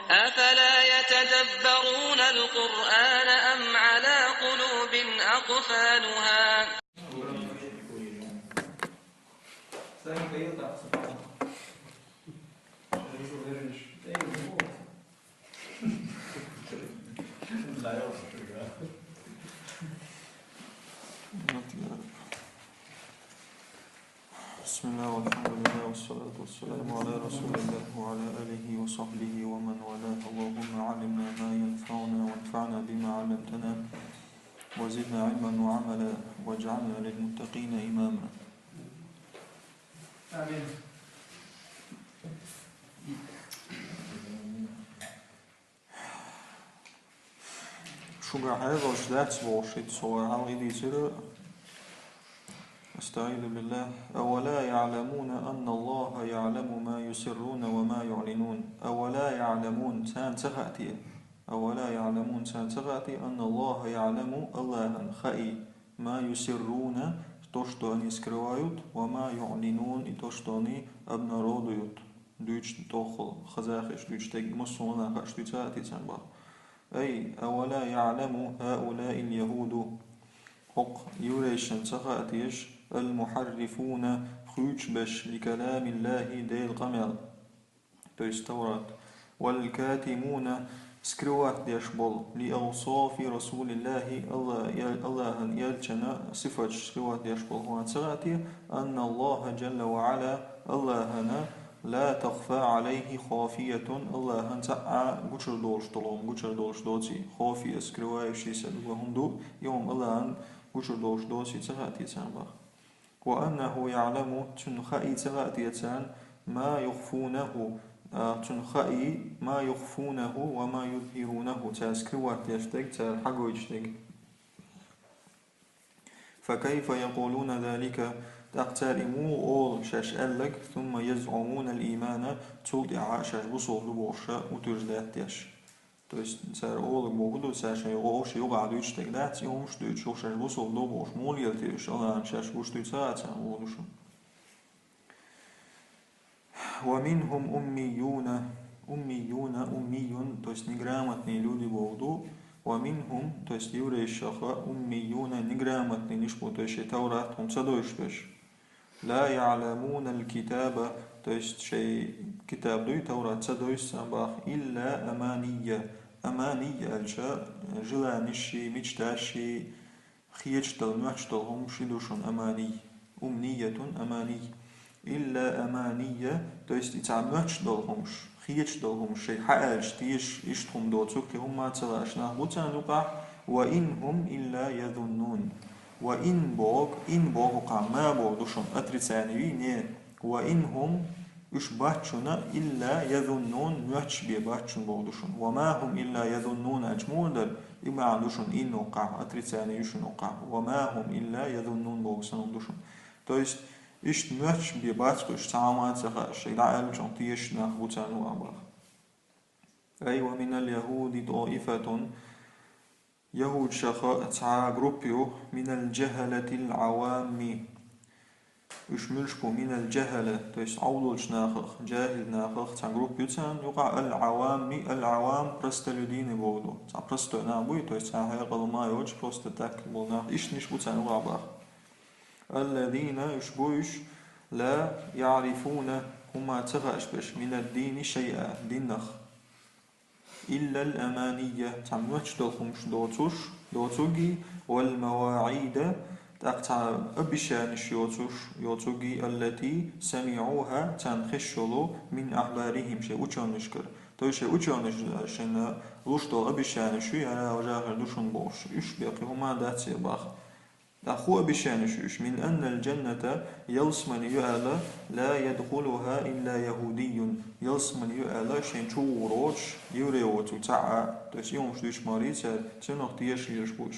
أفلا يتدبرون القرآن أم على قلوب أقفالها بسم الله والحمد لله والصلاة والسلام على رسول الله وعلى آله وصحبه ومن والاه. اللهم علمنا ما ينفعنا وانفعنا بما علمتنا وزدنا علما وعملا واجعلنا للمتقين إماما. آمين. Šuga hevos dētsvošit sovar halidīsiru. أستعيذ بالله. أولا يعلمون أن الله يعلم ما يسرون وما يعلنون. أولا يعلمون سانتغأتي. أولا يعلمون سانتغأتي أن الله يعلم الله خئي ما يسرون توشتوني سكروايوت وما يعلنون توشتوني أبنروديوت. دوش توخل خزاخش دوش تج مسونا خش دوتاتي تنبا. أي أولا يعلم هؤلاء اليهود حق يوريشن تغأتيش المحرفون خيوشبش لكلام الله ديل قمر توراة والكاتمون سكروات ديشبول لأوصاف رسول الله الله يلجنا صفة سكروات ديشبول هو تغأتي أن الله جل وعلا اللهنا لا تخفى عليه خافية الله تعالى بوشر دولش دوتي خافية سكروات شيسد وهندو يوم الله بوشر دولش دوتي تغأتي تنبخ وأنه يعلم تنخئي تغأتيتان ما يخفونه تنخئي ما يخفونه وما يظهرونه تاسكروات يشتك تالحقو يشتك. فكيف يقولون ذلك تقترموا أول شاش ألك ثم يزعمون الإيمان تولع شاش بصول لبوشة وتجدات يش. То есть цар олог богу сашай гош юга дуч тогда тиум что чушаш бусол добош молил ты шалан шаш бушту цаца олушу. ومنهم أميون то есть неграмотные люди богу. ومنهم то есть евреи шаха أميون неграмотные нишпо то есть таурат он цадойшпеш. لا يعلمون الكتاب то есть شيء كتاب دوي توراة цадойш самбах إلا أمانية الشاء جلانشي مجتاشي خيجتل محجتل هم شدوشن أمنية أماني إلا أمانية то есть محجتل همش خيجتل همش شيء حقالش تيش إشتهم دوتوك هم ما تلاش نهبوتان لقع وإن هم إلا يظنون وإن بوغ وقع ما بوغ دوشن أتريتانيوي نه وإن هم إش باتشنا إلا يظنون محش بي باتشن بودوشن وما هم إلا يظنون أجمودر إما عندوشن إن وقع أتريتاني يشن وقع وما هم إلا يظنون بوغسن ودوشن то есть إش محش بي باتشن تعامات سخاش إلا ألجن تيش نخبوتان وأبا. أي ومن اليهود طائفة يهود شخاء تع جروبيو من الجهلة العوام إش ملشبو من الجهلة تو есть عودلش ناخخ جاهل ناخخ تاع جروب يوتان يقع العوام برستلودين بودو تاع برستو نابوي تو есть تاع هيقل ما يوج برست تاك بولنا إش نشبو تاع وقع الذين يشبوش لا يعرفون هما تغاش بش من الدين شيئا دينخ إلا الأمانية تاع نوتشدلخمش دوتوغي والمواعيد تقطع أبشانش يوتوغي التي سمعوها تنخشلو من أحبارهم شيء وچانشكر تو شيء وچانش شن لوشتول أبشانش يعني وجاهر دوشن بوش إيش بيقي هما داتي باخ أخو أبشانش من أن الجنة يلسمن يؤلا لا يدخلها إلا يهودي يلسمن يؤلا شن چوروش يوريوتو تعا تسيومش دوش ماريسا تنقتيش يشبوش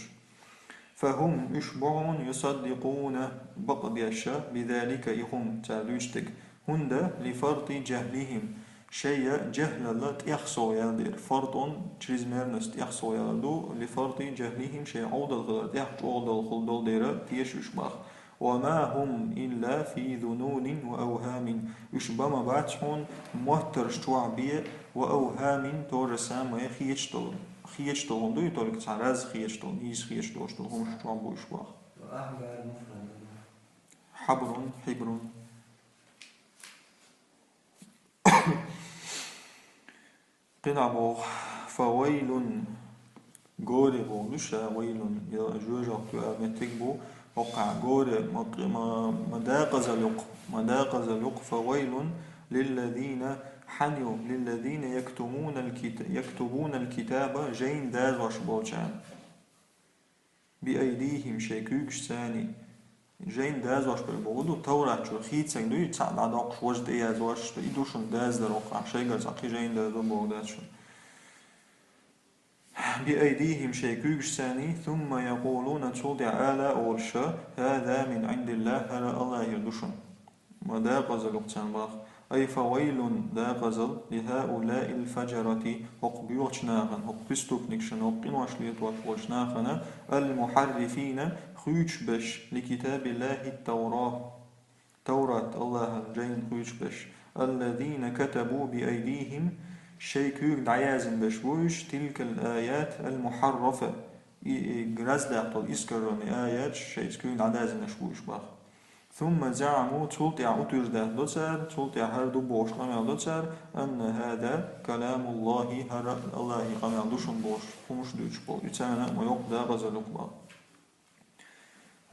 فهم يشبعون يصدقون بقديش بذلك يهم تعلوجتك هند لفرط جهلهم شيء جهل الله تيخصو يالدير فرط تشريزميرنس تيخصو يالدو لفرط جهلهم شيء عود الغلط يحج عود الخلدول دير تيش يشبخ وما هم إلا في ذنون وأوهام يشبه ما باتحون مهتر شتوع بيه وأوهام تورسام ويخيجتل خيجتل هم دوي تولك تعرز خيجتل نيز خيجتل وشتل هم شوان بوش باخ وأحبار مفرد حبر حبر قنع بوخ فويل غوري بو نشا ويل يا جوجا تو متكبو وقع غوري مداق زلق فويل للذين حنيوا للذين يكتبون الكتاب جين داز وشبوشان بأيديهم شيكوكش ثاني جين داز وش بالبودو تورات شو خيت سين دوي تصعد عداقش وجد اياز وش ايدوشن داز دروقع شيغر زاقي جين داز وبوداتشن بأيديهم شيكوكش ثاني ثم يقولون تودع آلاء ورشا هذا من عند الله هلا الله يردوشن وداق زلقتان باخ أي فويل داقزل لهؤلاء الفجرة هقبيوشناغن هقبستوكنكشن هقبينوشليت وشناغن المحرفين خوش بش لكتاب الله توراة الله جين خوش بش الذين كتبوا بأيديهم شيكوك دعيازن بشوش تلك الآيات المحرفة غرزلاقتل إسكرون آيات شيكوك دعيازن بشوش باخ ثم زعموا تلطع أترده لتر تلطع هردو بوش قمع لتر أن هذا كلام الله الله قمع دوشن بوش قمش دوش بول يتانا ويقضى غزلق با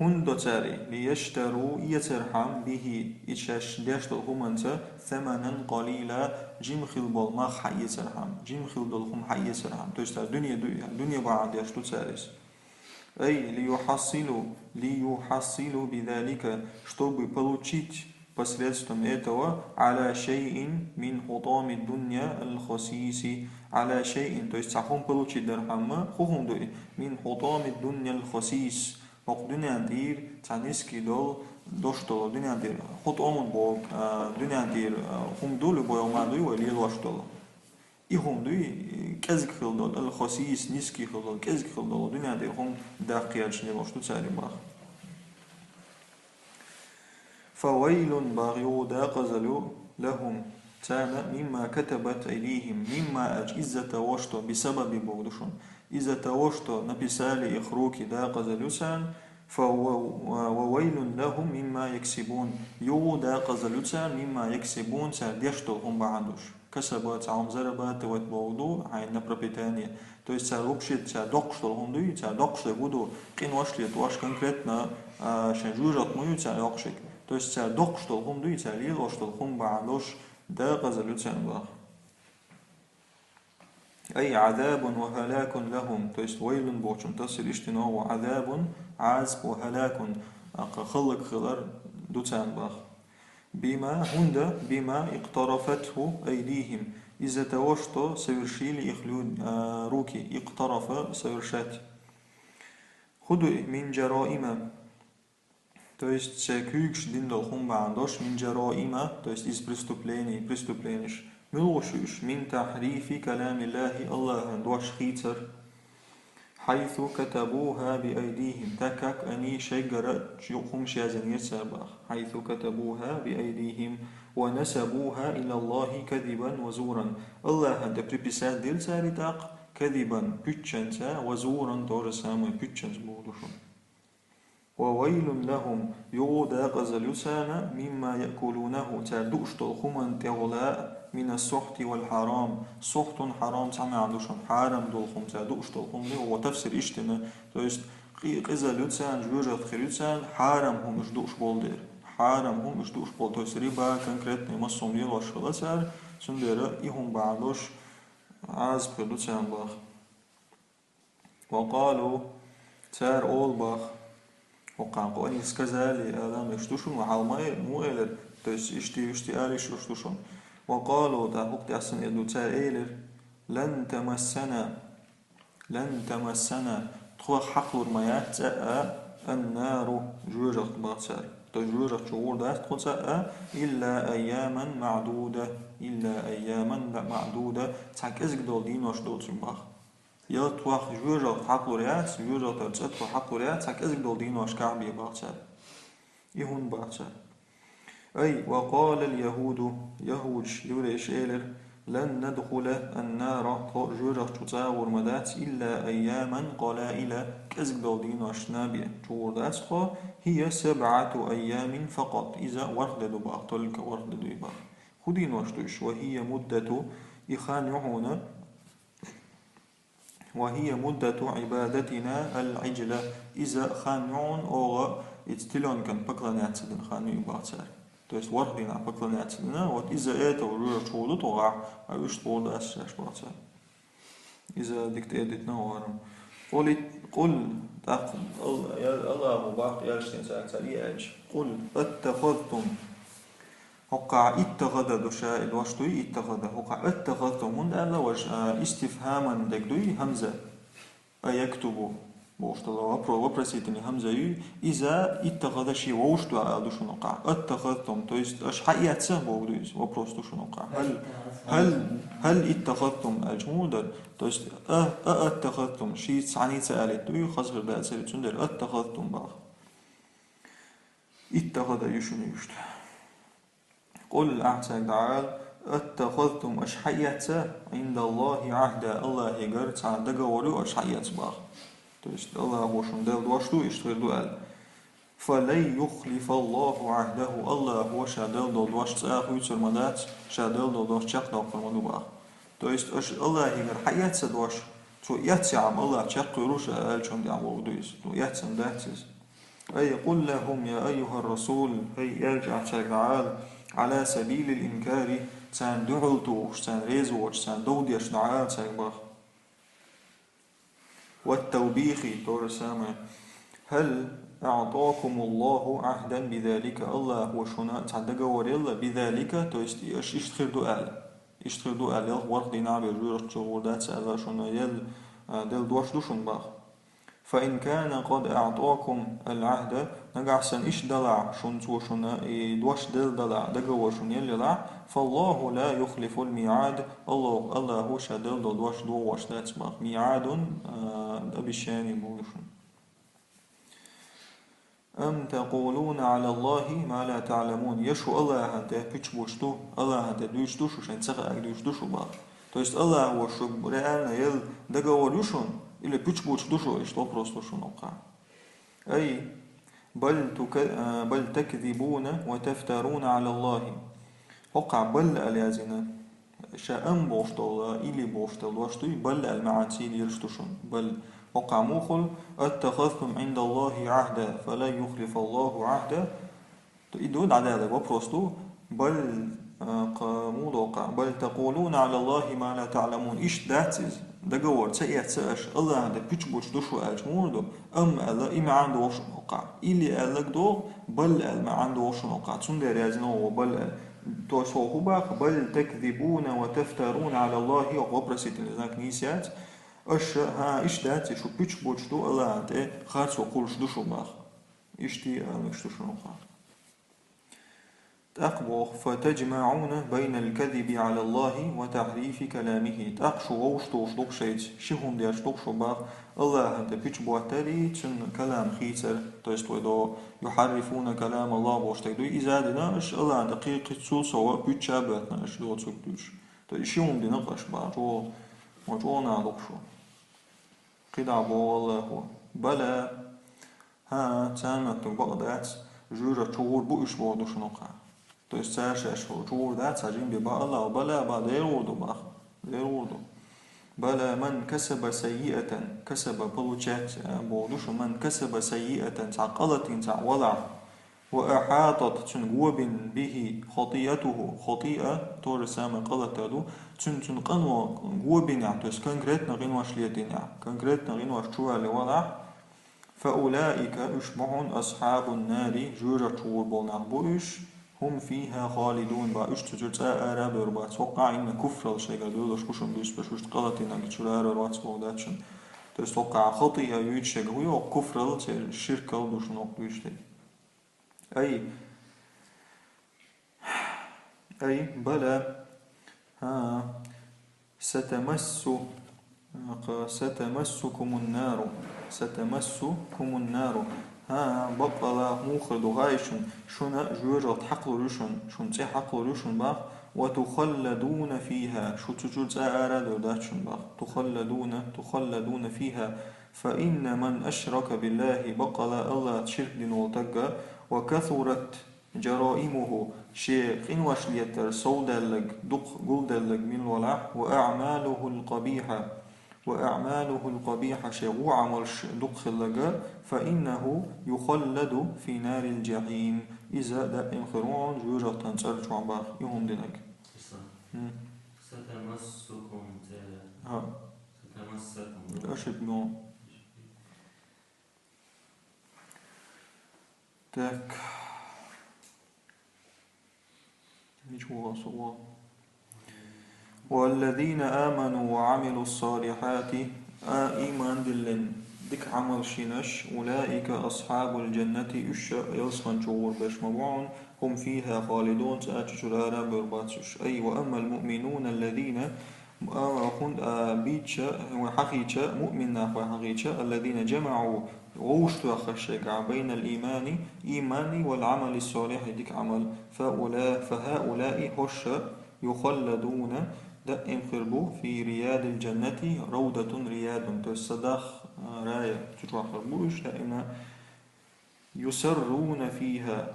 هن دوتاري ليشتروا يترحم به إتشاش ديشتل همانت ثمنا قليلا جيم خلبال ما حي يترحم جيم خلبال هم حي يترحم توشتر دنيا بعد يشتو تاريس أي ليحصلوا بذلك, чтобы получить посредством этого على شيء من حطام الدنيا الخسيس على شيء, то есть сахом получить درهم خهم دوي من حطام الدنيا الخسيس وق دنيا دير تانيسكي دول دوشتول دنيا دير حطام بول دنيا دير هم دول بويوما دوي ولي دوشتول إهم دوي كذك خلدول الخسيس نسكي خلدول كذك خلدول دنيا دي هم داقيال شنيل وشتو تساري باخ فويل باغيو داقزلو لهم تانا مما كتبت أيديهم مما أجئزة وشتو بسبب بودشون إذا توشتو نبسالي إخروكي داقزلو سان وويل لهم مما يكسبون يو داقزلو سان مما يكسبون سان ديشتو هم بعدوش كسبات عم زربات وتبودو عين пропитание. То есть вообще док что он дует, док что буду киношли, то аж конкретно шенжужат мою царокшик. То есть док что он дует, лило что он بعدوش да غزلوتان бах. أي عذاب وهلاك لهم, то есть ويل بوشم تصل اشتناه وعذاب عذب وهلاك خلق خلر دوتان бах. بما اقترفته أيديهم إذا توشتو совершили их руки اقترف совершать خذوا من جرائم, то есть күйкш диндол хум баандош من جرائم, то есть из преступлений ملوشوش من تحريف كلام الله الله دوش خيتر حيث كتبوها بأيديهم تكك أني شجرة يقوم شازنير سابخ حيث كتبوها بأيديهم ونسبوها إلى الله كذبا وزورا الله هند بريبسات ديل سارتاق كذبا بيتشنسا وزورا دورساما بيتشنس بولوشون وويل لهم يودا غزلسانا مما يأكلونه تردوش تلخمان تغلاء من السحت والحرام سحت حرام سمع عندوشن حرام دولخم تردوش تلخم له هو تفسير اشتنا то есть غزلسان جوجت خلسان حرام هم اشدوش بولدر حرام هم اشدوش بول то есть ربا конкретный массом дело шаласар سندر إهم بعدوش عز خلسان باخ وقالوا تار أول باخ وقعوا أني сказали Адам اشتوشن وحالماي مؤلر то есть اشتي آلش اشتوشن وقالوا ده وقت أحسن إدو تائلر لن تمسنا تخوى حقلور مياه تأى النار جوجت باغتار تجوجت شعور ده تخوى تأى إلا أياما معدودة تحك إزق دول دين وش دول تنباخ يا توخ جوجت حقلوريات جوجت تأتخو حقلوريات تحك إزق دول دين وش كعبي باغتار إهون باغتار أي وقال اليهود يهوج يوريش إيلر لن ندخل النار جورة تزاور مدات إلا أياما قلائل كزق دولدين وشنابية جوردات هي 7 أيام فقط إذا ورد دباغ تلك ورد دباغ خدين وشتوش وهي مدة عبادتنا العجلة إذا خانعون أو اتلون كان بقلنات سدن خانو يباغتار то есть وردين عم بقلنات سدنا وإذا إيتا ورورة شغلت وغع أيش طول أساش باغتار إذا ديكت إيدتنا وارم قل تقل الله مباق يالشتين ساكتار يأج قل اتخذتم وقع اتخذ دوشا الوشتوي اتخذ وقع اتخذتم من ألا وجه استفهاما دكدوي همزة أيكتبوا بوشتلا وبرسيتني همزة إذا اتخذ شيء ووشتوا أدو شنو قع اتخذتم تو есть أش حقيقة بودويز وبروستو شنو قع هل اتخذتم الجمودر تو есть اتخذتم شيء عني سألت دوي خزر ده سألت سندر اتخذتم باغ اتخذ يشنو يشتو قل أعتقد تعالى اتخذتم أشحيت عند الله عهدا الله يقرت عن دقوري أشحيت باغ то есть الله وشن دل دوشتو يشتغل دوال فلن يخلف الله عهده الله هو شادل دل دوشت آخو يتر مدات شادل دل دوشت شاق دل فرمانو باغ то есть الله يقر حيات دوش تو يتعم الله شاق يروش ألشم دي عمو دويس تو يتعم داتس أي قل لهم يا أيها الرسول هي يرجع تعالى على سبيل الإنكار تان دعوتو تان ريزو تان دوديش دعاء تان والتوبيخ تور سامع هل أعطاكم الله عهدا بذلك الله وشنا تعدق وريلا بذلك تو يشتخر دؤال ورد نعبر جورت شغودات سألا شنا يل دل دوش دوشن باخ فإن كان قد أعطاكم العهد نقعسن إش دلع شنتو شنا دوش دل دلع دقوا شن يللع فالله لا يخلف الميعاد الله هو شدل دوش دوش داتسبق ميعاد أبشاني بولشن أم تقولون على الله ما لا تعلمون يشو الله هنده بيش بوشتو الله هنده دوشتو شو شن سخ دوشتو شو باق то есть الله هو شو реально يل دقوا شن или пич بوشتو شو إيش то просто شو نقع أي بل تكذبون وتفترون على الله وقع بل اليازنا شأن بوشتو إلي بوشتو وشتو بل المعانسي يرشتوشن بل وقع موخل اتخذتم عند الله عهدا فلا يخلف الله عهدا يدود على هذا وبروستو بل قامود وقع بل تقولون على الله ما لا تعلمون إيش داتز دقور تأيات سأش الله هذا بيش بوش دوشو أجموردو الله إما عنده وش وقع إلي ألك دو بل ما عنده وش وقع تندر يزنو بل توسوه باق بل تكذبون وتفترون على الله وبرسيت لذلك نيسيات أش ها إيش داتي شو بيش بوش دو الله هذا خارج وقولش دوشو باق إيش تي ألكش دوشو وقع تأقبوخ فتجمعون بين الكذب على الله وتحريف كلامه تأقشو غوشتوش دوكشيت شيهم دياش دوكشو باق الله هنده بيش بواتري تن كلام خيتر تويست ويدو يحرفون كلام الله بوشتك دو إزادنا إش الله هنده قيقة سول سوا بيش شاباتنا إش دو تسكتوش تو شيهم دي نقش باق جو نادوكشو قدع بو الله هو بلا ها تانمتن بقدات جورة شغور بو إش بودوش نقع то есть сашаш чур да сажим би бала бала ба дерурду бах дерурду бала ман касаба сайиатан касаба получать бодуш ман касаба сайиатан тaqalatin ta'wala وأحاطت تنجوب به خطيئته خطيئة تور سام قلتلو تنقنوا جوبنا تس كونكريت نغين واشليتنا كونكريت نغين واشتوى لوضع فأولئك اشبعون أصحاب النار جورة شور بولنا بوش هم فيها خالدون با اش تجرت آراب ربات توقع إن كفر الشيء قالوا لش كوشن بيس بشوش قلت إن كتشر ربات بوداتشن توقع خطيئة يويت شيء هو كفر الشرك قالوا شنو بيشتي أي بلا ها ستمسكم النار ها بقلا موخر دغايشن شونا جورت حقل روشن شون تي حقل روشن باق وتخلدون فيها شو تجوز أراد داتشن بخ تخلدون فيها فإن من أشرك بالله بقل الله تشرك دين والتقى وكثرت جرائمه شيء إن وشليتر سودالك دق قلدالك من الولع وأعماله القبيحة شيء وعمل دق اللقاء فإنه يخلد في نار الجحيم إذا دائم خروع جوجة تنسرج عن باخ يهم دينك ستمسكم ها ستمسكم أشد نو تك والذين آمنوا وعملوا الصالحات إيمان دلن دك عمل شينش أولئك أصحاب الجنة يصفن شعور باش مبعون هم فيها خالدون سأتش الآراء برباتش أي وأما المؤمنون الذين بيتش وحقيتش مؤمن وحقيتش الذين جمعوا غوشت وخشيك بين إيمان والعمل الصالح ديك عمل فهؤلاء هش يخلدون دائم خربو في رياض الجنة روضة رياض تصدخ راية تروح خربوش دائما يسرون فيها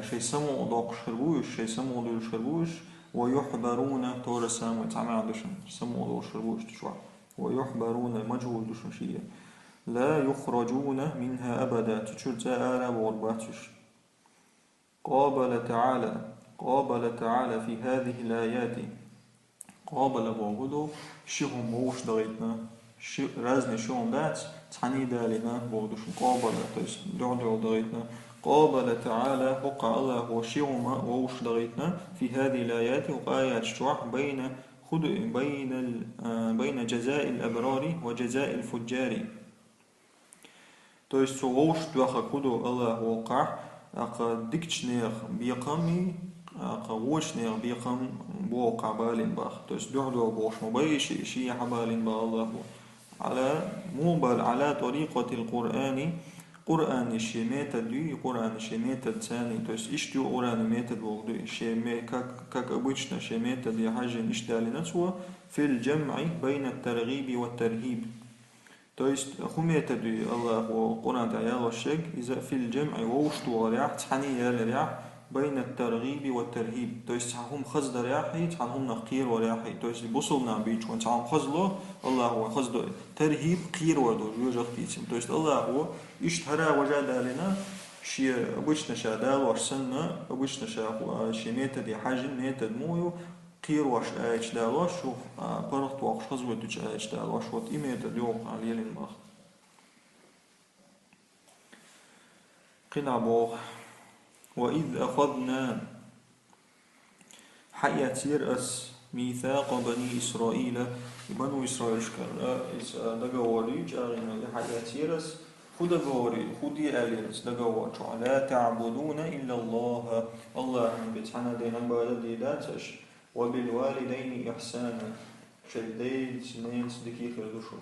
شيء سمو ضاق شربوش شيء سمو ضاق شربوش ويحبرون تور سامو تعمل دشن سمو ضاق شربوش تشوع ويحبرون مجهول دشن شيء لا يخرجون منها أبدا تشوت زائرة وغرباتش قابل تعالى في هذه الآيات قابل بوغدو شيهم موش دغيتنا رازني شيهم دات تحني دالنا بوغدو شو قابل تيس دعو دغيتنا قابل تعالى وقع الله وشيهم موش دغيتنا في هذه الآيات وآيات شوح بين جزاء الأبرار وجزاء الفجار تيس ووش دوخا كدو الله وقع ديكتشنير بيقامي وشنير بيقام بوقع بالين باخ تيس دعو بوش مبايش شي حبالين با الله على موبل على طريقة القرآن قرآن الشيميتة دي قرآن الشيميتة تاني تيس اشتو قرآن ميتة بوغدو شيمي كاك أبوشنا شيميتة دي حاجة اشتالي سوا في الجمع بين الترغيب والترهيب تيس خميتة دي الله وقرآن تعالى الشيك إذا في الجمع ووشتو رياح تحنية لرياح بين الترغيب والترهيب تيس هم خزد رياحي تحنهم نقير ورياحي تيس بوصلنا بيش وانت عم خزلو الله هو خزد ترهيب قير ودو جوجة تيسم تيس الله هو اشتهرا وجاد لنا شي أبوشنا شادال وشسنا أبوشنا شيميتة دي حاجة ميتة دمويو قير واش آيش دالوش شوف برغت واقش خزوة دوش آيش دالوش وات إيميتة ديوق على يلين باخ قنا بوغ وإذ أخذنا حياة يرأس ميثاق بني إسرائيل بنو إسرائيل شكرا دقوري جاغنا لحياة يرأس خود قوري خودي أليرس دقور لا تعبدون إلا الله الله بتحنا دينا بعد ديداتش وبالوالدين إحسانا شديد سنين صدقي خردوشو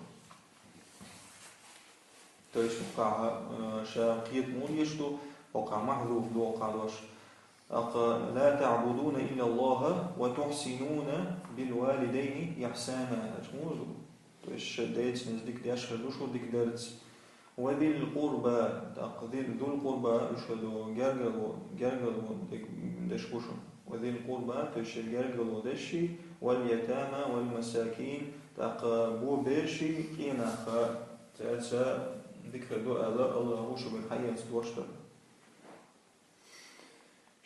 تيش وقع شاقيت موليشتو وقع محذوف دو وقع دوش لا تعبدون إلا الله وتحسنون بالوالدين إحسانا أجموزو تيش شديد سنين صدق دياش خردوشو ديك دارتس وذي القربى ذو القربى يشهدوا جرجلوا دشبوشو وذي القربى تشهد جرجلوا دشي واليتامى والمساكين تقبو بيشي قينا تأتى ذكر دعاء الله وشو بالحياة توشتر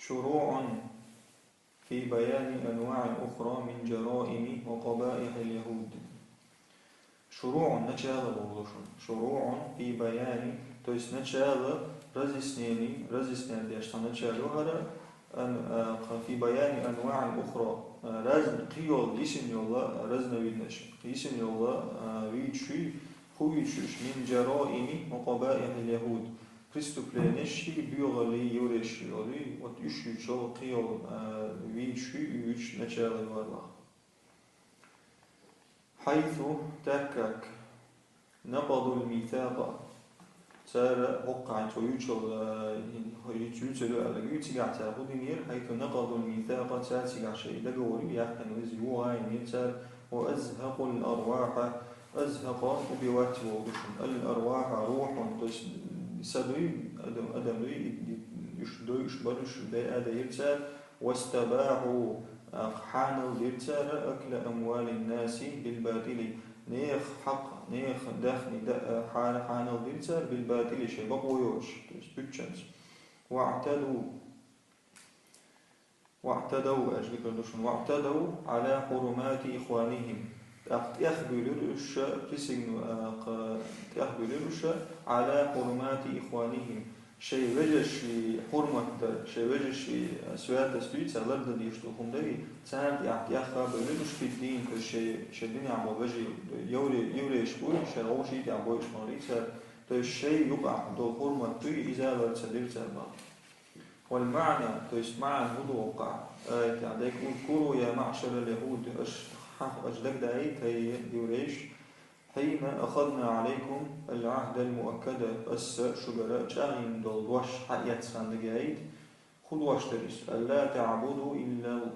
شروع في بيان أنواع أخرى من جرائم وقبائح اليهود شروع نتشاغل بوضوشن شروع في بيان تويس نتشاغل رزسنين ديشتان نتشاغل في بيان أنواع أخرى رزن قيول ليسن يولا رزن ويدنش ليسن يولا ويدشي خويشش من جرائم وقبائح اليهود prestuplenjši biogali jureši oli od išli čovjek qiyol vići vić načeli varlah. حيث تكك نقضوا الميثاق تسار وقع تويوتشل يتيوتلو على يوتيجع تاخدنير حيث نقضوا الميثاق تاتيجع شيء دقوري يحتن وزيوها ينيتار وأزهق الأرواح أزهق وبوات وغشن الأرواح روح سدوي أدم يشدو يشبرش بأدا يرتار واستباحوا حانوا يرتار أكل أموال الناس بالباطل نيخ حق نيخ دخني حانوا يرتار بالباطل شيء بقويوش بيتشنس واعتدوا واعتدوا على حرمات إخوانهم يخبرلوش على حرمات إخوانهم شيء وجش حرمة شيء وجش سواد سبيت لرد يشتوهم دري ساعد يخبرلوش في الدين كشيء الدين عم وجي يوري يشبوي شيء شيء عم وجي مريسر الشيء يقع دو حرمة توي إذا لرد سدير سرما والمعنى معنى هو وقع تعديك اذكروا يا معشر اليهود أجدك دعيت هي يوريش حين أخذنا عليكم العهد المؤكد بس شجراء شاين دولوش حقيقة ساندقايد خذوا اشتريس ألا تعبدوا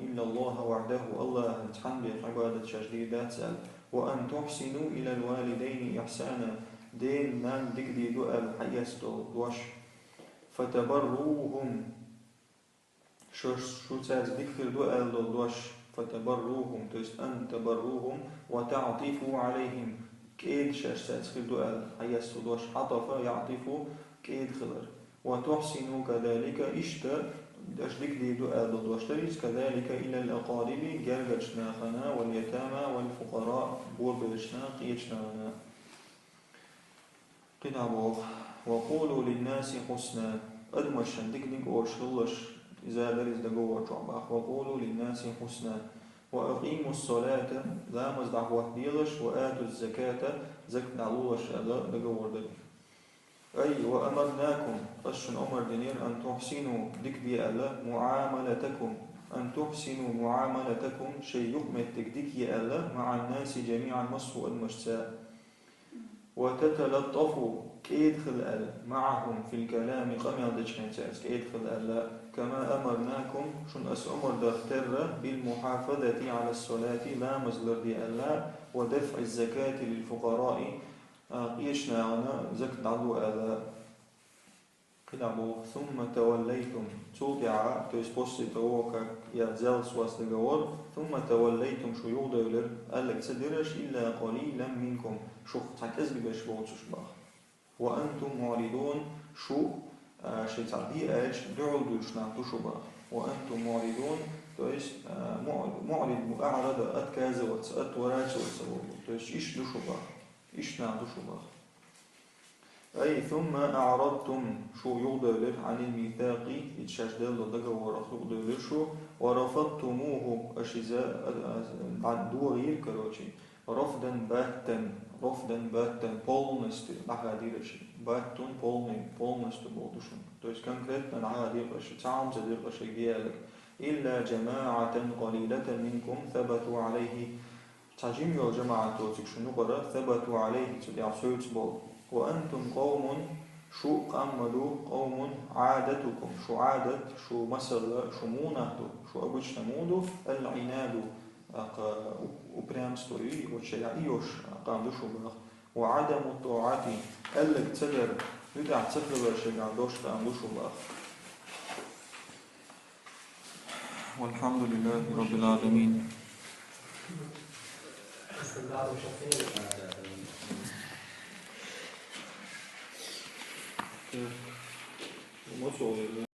إلا الله وحده الله تحمل عبادة شجديدات سأل وأن تحسنوا إلى الوالدين إحسانا دين من دقدي دؤل حقيقة دولوش فتبروهم شو تاز ذكر دؤل دولوش فتبروهم أن تبروهم وتعطفوا عليهم كيد شاشتات في الدؤال حيث دوش عطف يعطف كيد خلر وتحسنوا كذلك إشتا أشدك دي دؤال دوش تريس كذلك إلى الأقارب جرجشنا خنا واليتامى والفقراء بوربشنا قيشنا قنابوخ وقولوا للناس حسنا أدمشن ديك أورشلش إذا درس دقوة شعباخ وقولوا للناس حسنا وأقيموا الصلاة لا مزدع وحديلش وآتوا الزكاة زكت نعلوش ألا دقور دل أي وأمرناكم أشن أمر دينير أن تحسنوا ديك دي ألا معاملتكم أن تحسنوا معاملتكم شيء يقمتك ديك ألا مع الناس جميعا مصفو المجساء وتتلطفوا كيدخل ألا معهم في الكلام قمع دجنتاس كيدخل ألا كما أمرناكم شن أمر دختر بالمحافظة على الصلاة لا مزلر دي ألا ودفع الزكاة للفقراء قيشنا عنا زكت عدو ألا قلعبو ثم توليتم توقع تسبوسي توقع يزال سواس دقور ثم توليتم شو يغدر ألك تدرش إلا قليلا منكم شو تحكز بيش بوتش بخ وأنتم معرضون شو شيء تعبي ايش دعوا شنعتو شبه وانتم معرضون تويش معرض اعرض اتكاز واتسات وراش وتسوي تويش ايش دو شبه ايش نعدو شبه اي ثم اعرضتم شو يغدر عن الميثاق يتشجدل لدقا ورخ شو ورفضتموه اشيزاء عدو غير كروشي رفضا باتا полностью нагадираши баттун полностью болдушун то есть конкретно нагадираши цаам задираши гиялик إلا جماعة قليلة منكم ثبتوا عليه تعجيم يا جماعة توتك شنو قرأ ثبتوا عليه تدعى سويت بول وأنتم قوم شو قمدوا قوم عادتكم شو عادت شو مسل شو مونهدو شو أبوش نمودو العناد упрямство и отчаяешь قام شبه وعدم الطاعة ألك تدر يدع تفضل شجع دوش قام شبه والحمد لله رب العالمين.